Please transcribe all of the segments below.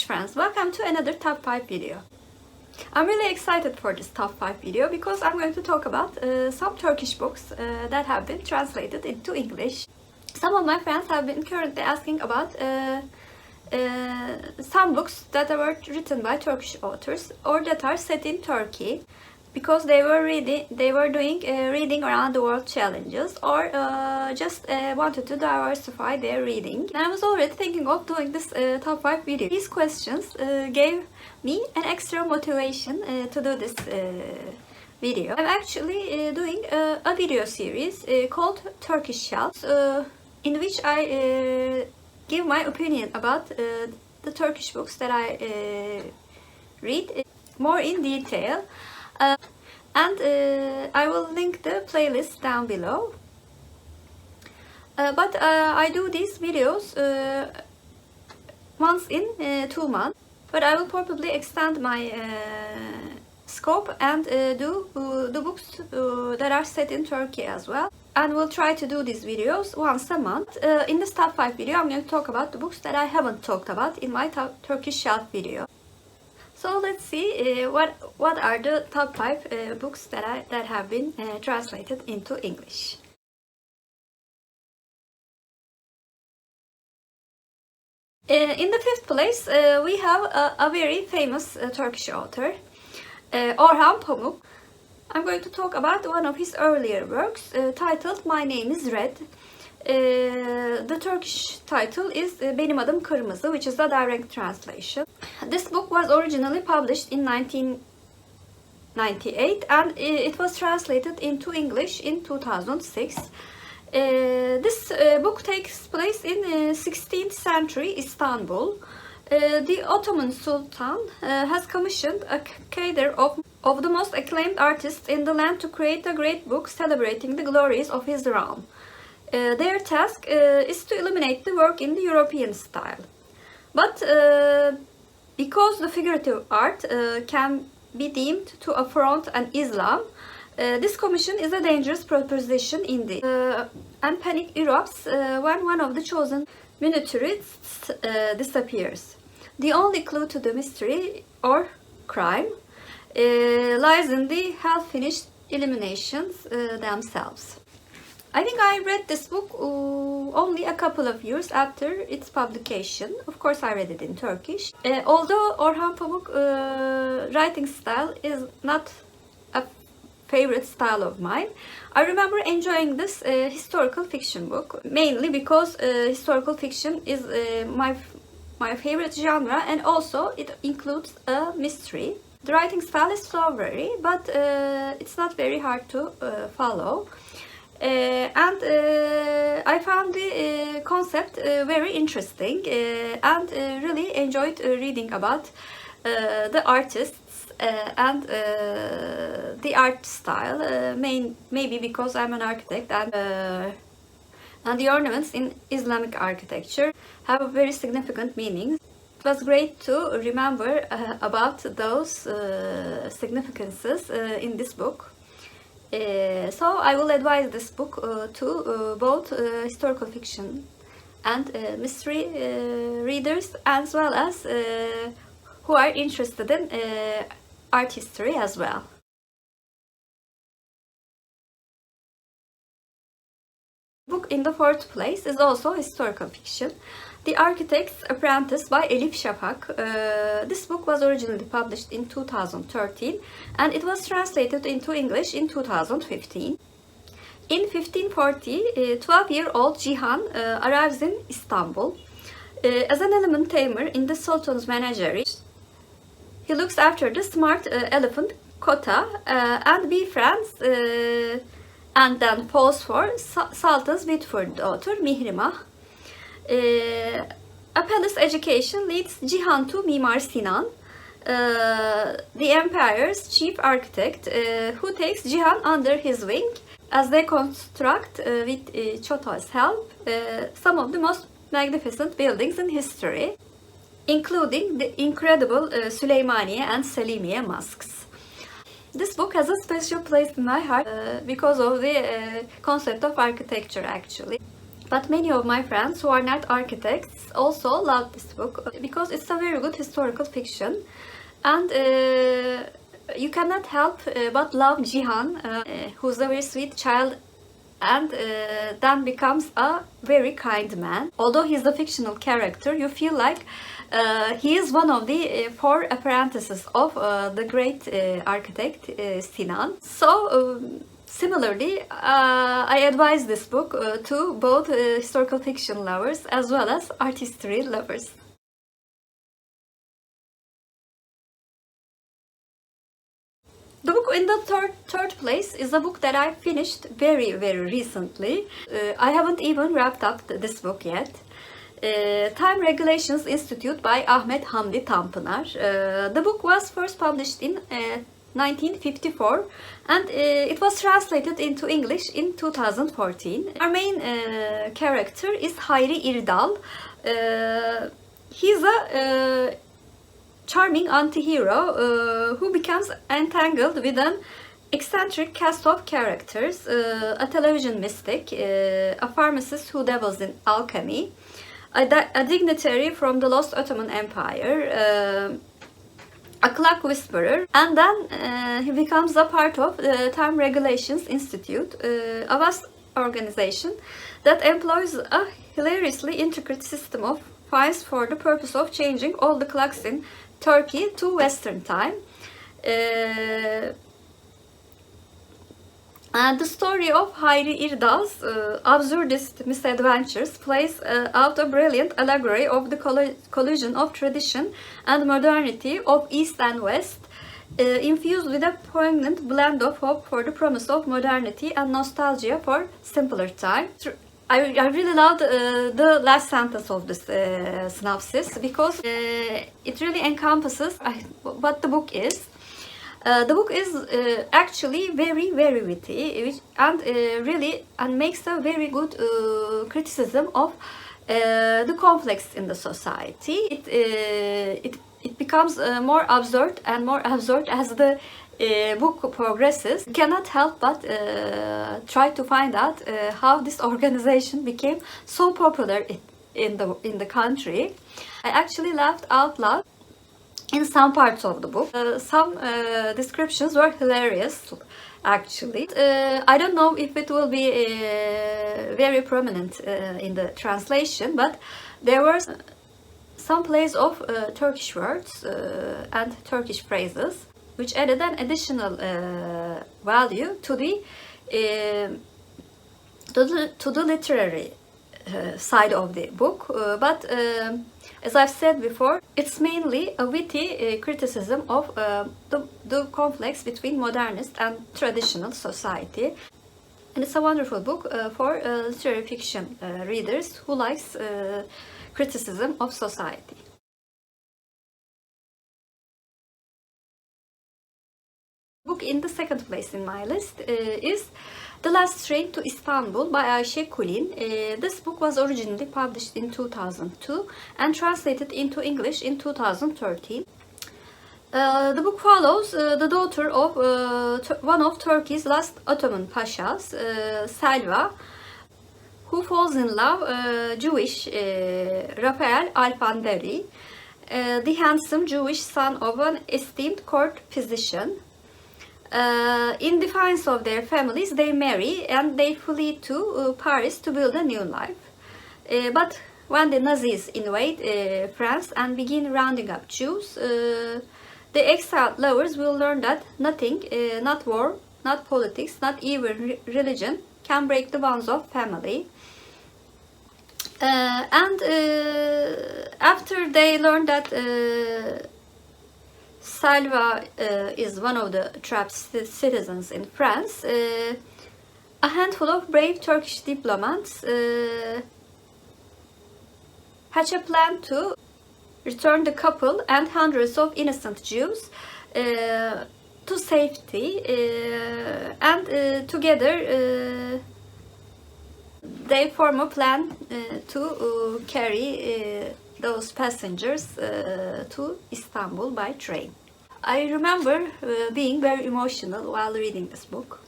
friends, welcome to another top 5 video. I'm really excited for this top 5 video because I'm going to talk about some Turkish books that have been translated into English. Some of my friends have been currently asking about some books that were written by Turkish authors or that are set in Turkey, because they were doing reading around the world challenges, or just wanted to diversify their reading. And I was already thinking of doing this top 5 video. These questions gave me an extra motivation to do this video. I'm actually doing a video series called Turkish Shelves, in which I give my opinion about the Turkish books that I read more in detail. And I will link the playlist down below. But I do these videos once in 2 months. But I will probably extend my scope and do the books that are set in Turkey as well. And we'll try to do these videos once a month. In this top 5 video, I'm going to talk about the books that I haven't talked about in my Turkish Shelf video. So let's see what are the top 5 books that have been translated into English. In the 5th place, we have a very famous Turkish author, Orhan Pamuk. I'm going to talk about one of his earlier works titled My Name is Red. The Turkish title is Benim Adım Kırmızı, which is a direct translation. This book was originally published in 1998 and it was translated into English in 2006. This book takes place in 16th century Istanbul. The Ottoman Sultan has commissioned a cadre of the most acclaimed artists in the land to create a great book celebrating the glories of his realm. Their task is to illuminate the work in the European style. But because the figurative art can be deemed to affront an Islam, this commission is a dangerous proposition indeed. And panic erupts when one of the chosen miniaturists disappears. The only clue to the mystery or crime lies in the half-finished illuminations themselves. I think I read this book only a couple of years after its publication. Of course, I read it in Turkish. Although Orhan Pamuk writing style is not a favorite style of mine, I remember enjoying this historical fiction book, mainly because historical fiction is my favorite genre, and also it includes a mystery. The writing style is flowery, but it's not very hard to follow. And I found the concept very interesting and really enjoyed reading about the artists and the art style, maybe because I'm an architect and the ornaments in Islamic architecture have a very significant meaning. It was great to remember about those significances in this book. So I will advise this book to both historical fiction and mystery readers, as well as who are interested in art history as well. Book in the 4th place is also historical fiction, The Architects Apprentice by Elif Shafak. This book was originally published in 2013 and it was translated into English in 2015. In 1540, 12-year-old Cihan arrives in Istanbul. As an elephant tamer in the Sultan's menagerie, he looks after the smart elephant Kota and befriends and then falls for Sultan's beautiful daughter Mihrimah. A palace education leads Cihan to Mimar Sinan, the empire's chief architect, who takes Cihan under his wing as they construct, with Çota's help, some of the most magnificent buildings in history, including the incredible Süleymaniye and Selimiye mosques. This book has a special place in my heart because of the concept of architecture, actually. But many of my friends who are not architects also love this book because it's a very good historical fiction, and you cannot help but love Cihan, who's a very sweet child and then becomes a very kind man. Although he's a fictional character, you feel like he is one of the four apprentices of the great architect Sinan. So similarly, I advise this book to both historical fiction lovers as well as art history lovers. The book in the third place is a book that I finished very recently. I haven't even wrapped up this book yet. Time Regulations Institute by Ahmet Hamdi Tampınar. The book was first published in 1954 and it was translated into English in 2014. Our main character is Hayri İrdal. He's a charming anti-hero who becomes entangled with an eccentric cast of characters, a television mystic, a pharmacist who dabbles in alchemy, a dignitary from the lost Ottoman Empire, a clock whisperer, and then he becomes a part of the Time Regulations Institute, a vast organization that employs a hilariously intricate system of fines for the purpose of changing all the clocks in Turkey to Western time. And the story of Hayri İrdal's absurdist misadventures plays out a brilliant allegory of the collision of tradition and modernity, of East and West, infused with a poignant blend of hope for the promise of modernity and nostalgia for simpler times. I really loved the last sentence of this synopsis because it really encompasses what the book is. The book is actually very witty and really makes a very good criticism of the conflicts in the society. It becomes more absurd and more absurd as the book progresses. You cannot help but try to find out how this organization became so popular in the country. I actually laughed out loud in some parts of the book. Some descriptions were hilarious actually. I don't know if it will be very prominent in the translation, but there were some plays of Turkish words and Turkish phrases which added an additional value to the literary side of the book. But as I've said before, it's mainly a witty criticism of the conflicts between modernist and traditional society. And it's a wonderful book for literary fiction readers who likes criticism of society. Book in the second place in my list is The Last Train to Istanbul by Ayşe Kulin. This book was originally published in 2002 and translated into English in 2013. The book follows the daughter of one of Turkey's last Ottoman pashas, Selva, who falls in love Jewish Rafael Alpanderi, the handsome Jewish son of an esteemed court physician. In defiance of their families, they marry and they flee to Paris to build a new life. But when the Nazis invade France and begin rounding up Jews, the exiled lovers will learn that nothing, not war, not politics, not even religion, can break the bonds of family. And after they learn that Salva is one of the trapped citizens in France, a handful of brave Turkish diplomats hatch a plan to return the couple and hundreds of innocent Jews to safety, and together they form a plan to carry those passengers to Istanbul by train. I remember being very emotional while reading this book.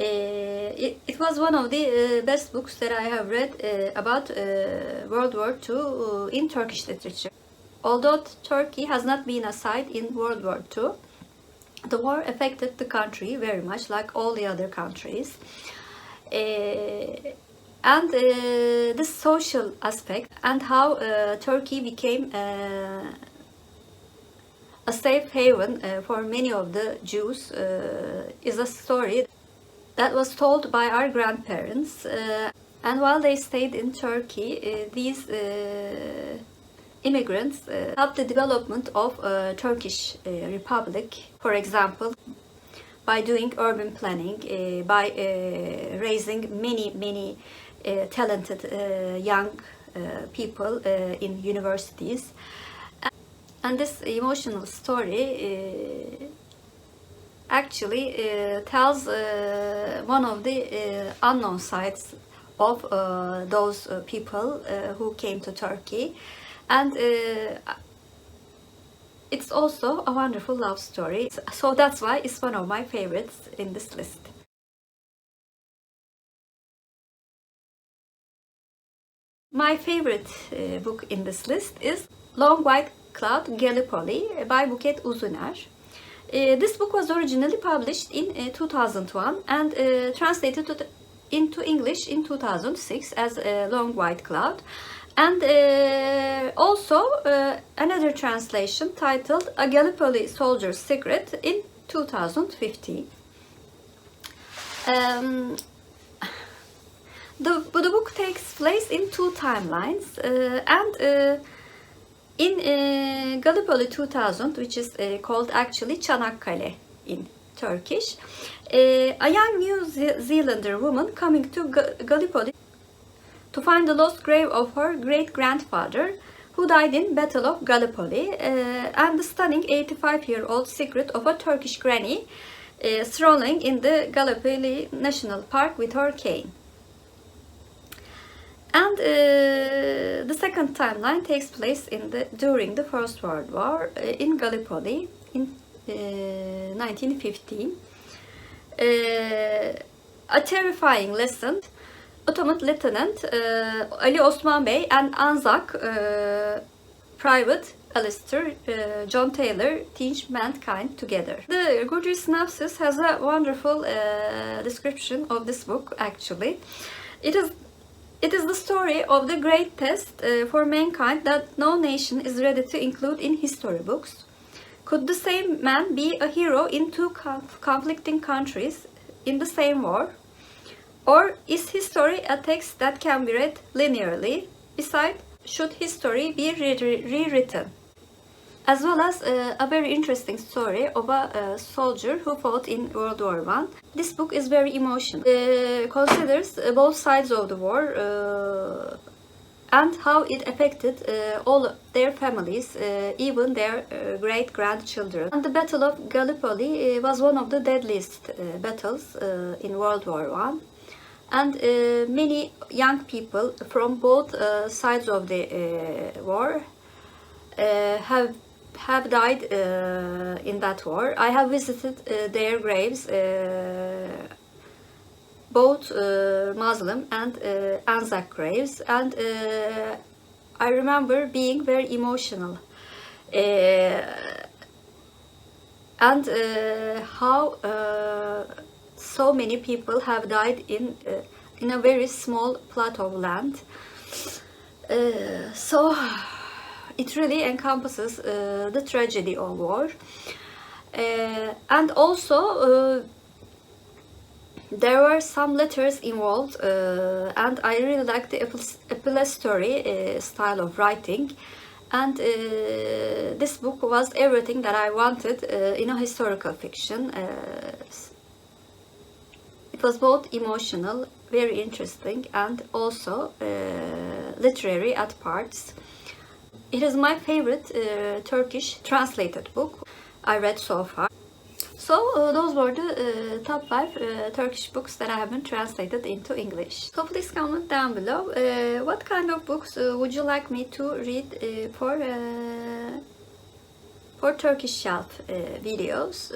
It was one of the best books that I have read about World War II in Turkish literature. Although Turkey has not been a side in World War II, the war affected the country very much, like all the other countries. And the social aspect and how Turkey became a safe haven for many of the Jews is a story that was told by our grandparents. And while they stayed in Turkey, these immigrants helped the development of Turkish Republic, for example, by doing urban planning, by raising many talented young people in universities. And this emotional story actually tells one of the unknown sides of those people who came to Turkey. And it's also a wonderful love story. So that's why it's one of my favorites in this list. My favorite book in this list is Long White Cloud-Gallippoli by Buket Uzuner. This book was originally published in 2001 and translated into English in 2006 as Long White Cloud. And also another translation titled A Gallipoli Soldier's Secret in 2015. The book takes place in two timelines, and in Gallipoli 2000, which is called actually Çanakkale in Turkish, a young New Zealander woman coming to Gallipoli to find the lost grave of her great-grandfather who died in Battle of Gallipoli, and the stunning 85-year-old secret of a Turkish granny strolling in the Gallipoli National Park with her cane. And the second timeline takes place during the First World War in Gallipoli in 1915. A terrifying lesson. Ottoman Lieutenant Ali Osman Bey and Anzac Private Alistair John Taylor teach mankind together. The Goodreads synopsis has a wonderful description of this book actually. It is the story of the great test for mankind that no nation is ready to include in history books. Could the same man be a hero in two conflicting countries in the same war? Or is history a text that can be read linearly? Besides, should history be rewritten? As well as a very interesting story of a soldier who fought in World War I. This book is very emotional. Considers both sides of the war and how it affected all their families, even their great-grandchildren. And the Battle of Gallipoli was one of the deadliest battles in World War I. And many young people from both sides of the war have died in that war. I have visited their graves, both Muslim and Anzac graves, and I remember being very emotional and how so many people have died in a very small plot of land. So it really encompasses the tragedy of war. And also there were some letters involved, and I really like the epistolary style of writing. And this book was everything that I wanted in a historical fiction. It was both emotional, very interesting, and also literary at parts. It is my favorite Turkish translated book I read so far. So those were the top 5 Turkish books that I haven't translated into English. So please comment down below what kind of books would you like me to read for Turkish shelf videos.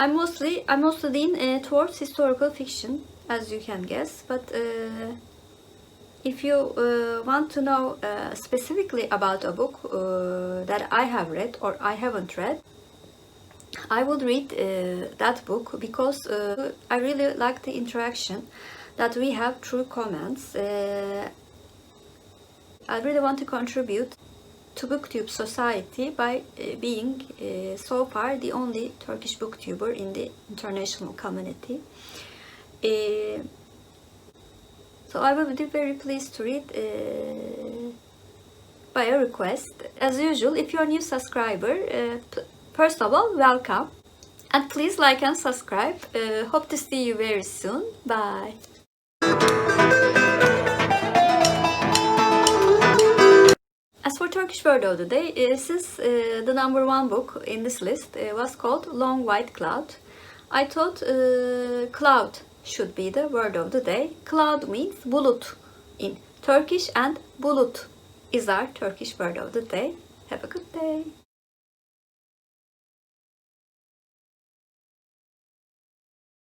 I'm mostly lean towards historical fiction, as you can guess. But if you want to know specifically about a book that I have read or I haven't read, I would read that book because I really like the interaction that we have through comments. I really want to contribute to BookTube society by being so far the only Turkish booktuber in the international community. So I will be very pleased to read by a request. As usual, if you're a new subscriber, first of all, welcome. And please like and subscribe. Hope to see you very soon. Bye. As for Turkish word of the day, since the number one book in this list was called Long White Cloud, I thought cloud should be the word of the day. Cloud means bulut in Turkish and bulut is our Turkish word of the day. Have a good day.